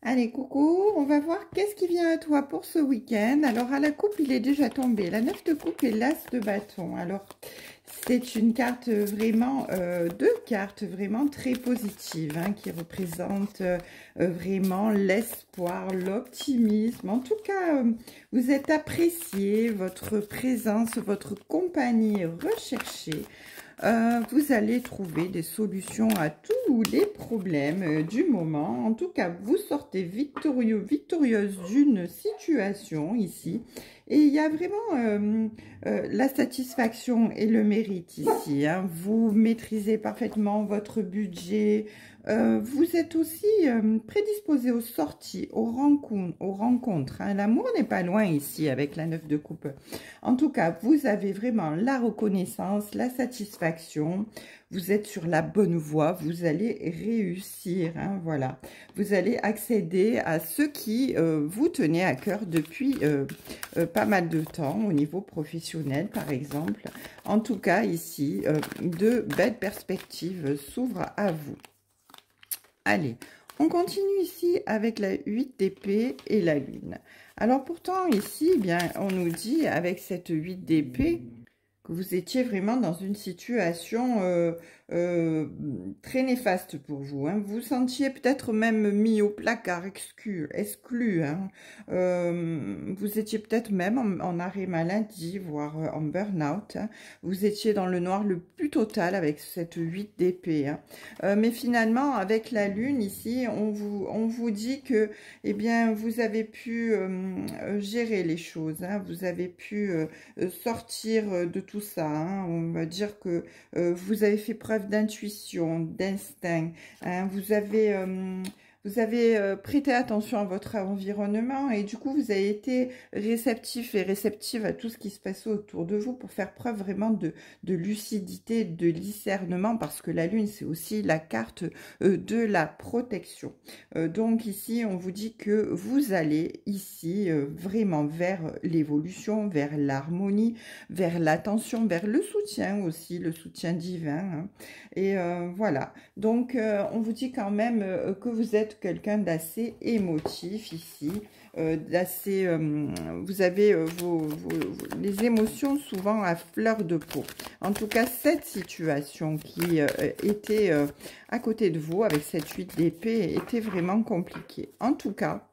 Allez, coucou, on va voir qu'est-ce qui vient à toi pour ce week-end. Alors, à la coupe, il est déjà tombé. La 9 de coupe et l'as de bâton. Alors, c'est une carte vraiment, deux cartes vraiment très positives, hein, qui représentent vraiment l'espoir, l'optimisme. En tout cas, vous êtes apprécié, votre présence, votre compagnie est recherchée. Vous allez trouver des solutions à tous les problèmes du moment. En tout cas, vous sortez victorieux, victorieuse d'une situation ici. Et il y a vraiment la satisfaction et le mérite ici, hein. Vous maîtrisez parfaitement votre budget. Vous êtes aussi prédisposé aux sorties, aux rencontres, hein. L'amour n'est pas loin ici avec la 9 de coupe. En tout cas, vous avez vraiment la reconnaissance, la satisfaction. Vous êtes sur la bonne voie. Vous allez réussir, hein, voilà. Vous allez accéder à ce qui vous tenait à cœur depuis pas mal de temps au niveau professionnel, par exemple. En tout cas, ici, de belles perspectives s'ouvrent à vous. Allez, on continue ici avec la 8 d'épée et la lune. Alors pourtant ici, eh bien, on nous dit avec cette 8 d'épée que vous étiez vraiment dans une situation très néfaste pour vous, hein. Vous vous sentiez peut-être même mis au placard, exclu, hein. Vous étiez peut-être même en arrêt maladie, voire en burn-out, hein. Vous étiez dans le noir le plus total avec cette 8 d'épée, hein. Mais finalement, avec la lune ici, on vous dit que, eh bien, vous avez pu gérer les choses, hein. Vous avez pu sortir de tout ça, hein. On va dire que vous avez fait preuve d'intuition, d'instinct, hein. Vous avez prêté attention à votre environnement et du coup, vous avez été réceptif et réceptive à tout ce qui se passait autour de vous pour faire preuve vraiment de lucidité, de discernement, parce que la lune, c'est aussi la carte de la protection. Donc ici, on vous dit que vous allez ici vraiment vers l'évolution, vers l'harmonie, vers l'attention, vers le soutien aussi, le soutien divin, hein. Et voilà, donc on vous dit quand même que vous êtes quelqu'un d'assez émotif ici, d'assez, vous avez les émotions souvent à fleur de peau. En tout cas, cette situation qui était à côté de vous avec cette 8 d'épée était vraiment compliquée. En tout cas,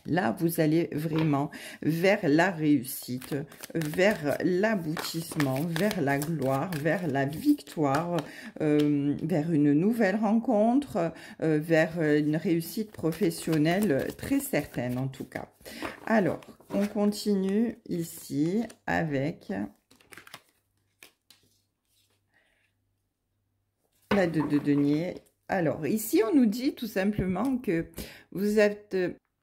là, vous allez vraiment vers la réussite, vers l'aboutissement, vers la gloire, vers la victoire, vers une nouvelle rencontre, vers une réussite professionnelle très certaine en tout cas. Alors, on continue ici avec la 2 de denier. Alors, ici, on nous dit tout simplement que vous êtes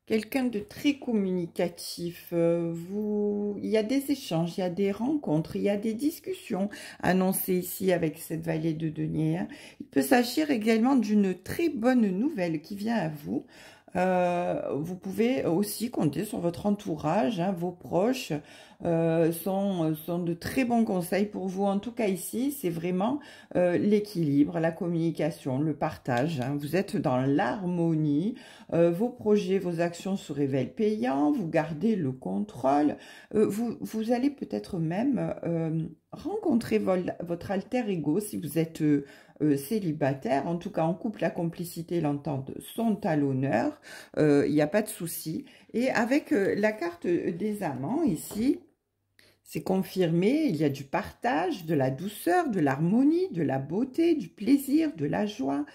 quelqu'un de très communicatif, il y a des échanges, il y a des rencontres, il y a des discussions annoncées ici avec cette vallée de denier, hein. Il peut s'agir également d'une très bonne nouvelle qui vient à vous. Vous pouvez aussi compter sur votre entourage, hein, vos proches sont de très bons conseils pour vous. En tout cas ici, c'est vraiment l'équilibre, la communication, le partage, hein. Vous êtes dans l'harmonie, vos projets, vos actions se révèlent payants, vous gardez le contrôle, vous allez peut-être même rencontrer votre alter ego si vous êtes célibataire. En tout cas, en couple, la complicité et l'entente sont à l'honneur. Il n'y a pas de souci. Et avec la carte des amants ici, c'est confirmé, il y a du partage, de la douceur, de l'harmonie, de la beauté, du plaisir, de la joie.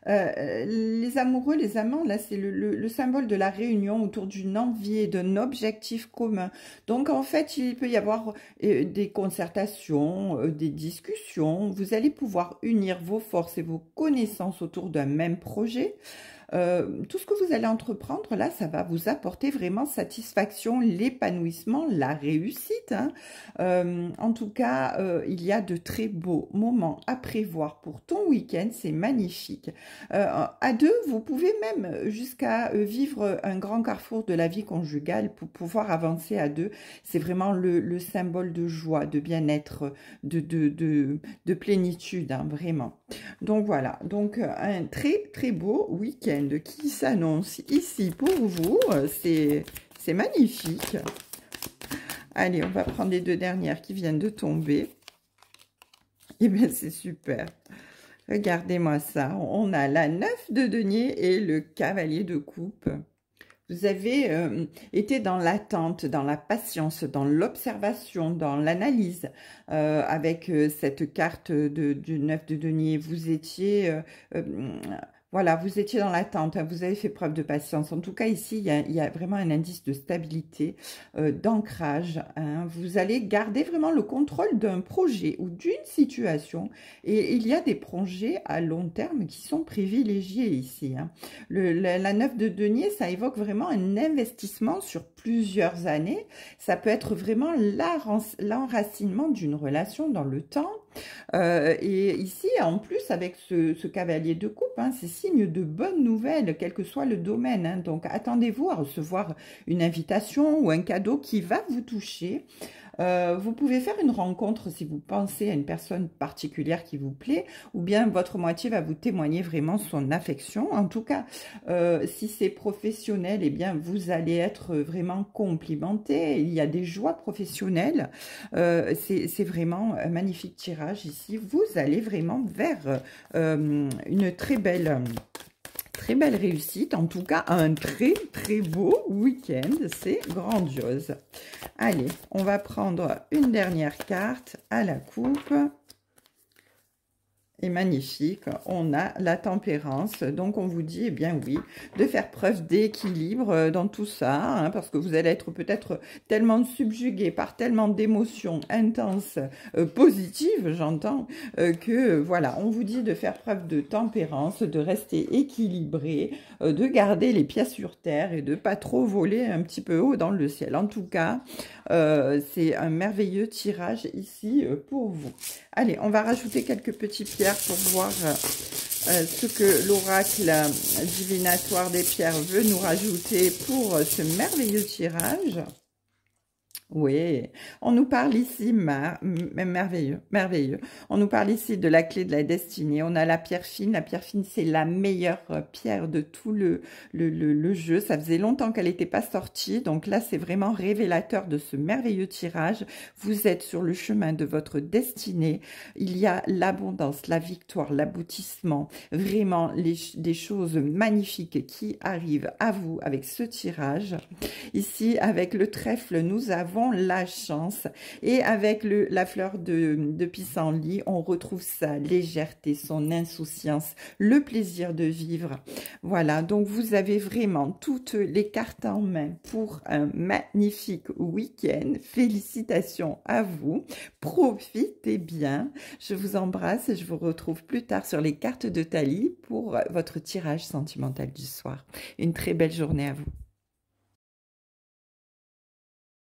Les amoureux, les amants, là, c'est le symbole de la réunion autour d'une envie et d'un objectif commun. Donc, en fait, il peut y avoir des concertations, des discussions. Vous allez pouvoir unir vos forces et vos connaissances autour d'un même projet. Tout ce que vous allez entreprendre, là, ça va vous apporter vraiment satisfaction, l'épanouissement, la réussite, hein. En tout cas, il y a de très beaux moments à prévoir pour ton week-end, c'est magnifique. À deux, vous pouvez même jusqu'à vivre un grand carrefour de la vie conjugale pour pouvoir avancer à deux. C'est vraiment le symbole de joie, de bien-être, de plénitude, hein, vraiment. Donc voilà, donc un très très beau week-end week-end qui s'annonce ici pour vous. C'est magnifique. Allez, on va prendre les deux dernières qui viennent de tomber. Et bien, c'est super. Regardez-moi ça. On a la 9 de denier et le cavalier de coupe. Vous avez été dans l'attente, dans la patience, dans l'observation, dans l'analyse avec cette carte du 9 de denier. Vous étiez... voilà, vous étiez dans l'attente, hein, vous avez fait preuve de patience. En tout cas, ici, il y a vraiment un indice de stabilité, d'ancrage. Hein. Vous allez garder vraiment le contrôle d'un projet ou d'une situation. Et il y a des projets à long terme qui sont privilégiés ici. Hein. La 9 de denier, ça évoque vraiment un investissement sur plusieurs années. Ça peut être vraiment l'enracinement d'une relation dans le temps. Et ici, en plus, avec ce cavalier de coupe, hein, c'est signe de bonnes nouvelles, quel que soit le domaine. Hein. Donc, attendez-vous à recevoir une invitation ou un cadeau qui va vous toucher. Vous pouvez faire une rencontre si vous pensez à une personne particulière qui vous plaît, ou bien votre moitié va vous témoigner vraiment son affection. En tout cas, si c'est professionnel, eh bien, vous allez être vraiment complimenté. Il y a des joies professionnelles. C'est vraiment un magnifique tirage ici. Vous allez vraiment vers une très belle réussite, en tout cas un très beau week-end, c'est grandiose. Allez, on va prendre une dernière carte à la coupe. Et magnifique, on a la tempérance, donc on vous dit, eh bien oui, de faire preuve d'équilibre dans tout ça, hein, parce que vous allez être peut-être tellement subjugué par tellement d'émotions intenses, positives, j'entends, que voilà, on vous dit de faire preuve de tempérance, de rester équilibré, de garder les pieds sur terre et de pas trop voler un petit peu haut dans le ciel. En tout cas, c'est un merveilleux tirage ici pour vous. Allez, on va rajouter quelques petites pierres pour voir ce que l'oracle divinatoire des pierres veut nous rajouter pour ce merveilleux tirage. Oui, on nous parle ici, merveilleux, merveilleux. On nous parle ici de la clé de la destinée. On a la pierre fine. La pierre fine, c'est la meilleure pierre de tout le jeu. Ça faisait longtemps qu'elle n'était pas sortie. Donc là, c'est vraiment révélateur de ce merveilleux tirage. Vous êtes sur le chemin de votre destinée. Il y a l'abondance, la victoire, l'aboutissement. Vraiment, des choses magnifiques qui arrivent à vous avec ce tirage. Ici, avec le trèfle, nous avons la chance, et avec la fleur de pissenlit, on retrouve sa légèreté, son insouciance, le plaisir de vivre. Voilà, donc vous avez vraiment toutes les cartes en main pour un magnifique week-end. Félicitations à vous, profitez bien. Je vous embrasse et je vous retrouve plus tard sur les cartes de Thalie pour votre tirage sentimental du soir. Une très belle journée à vous.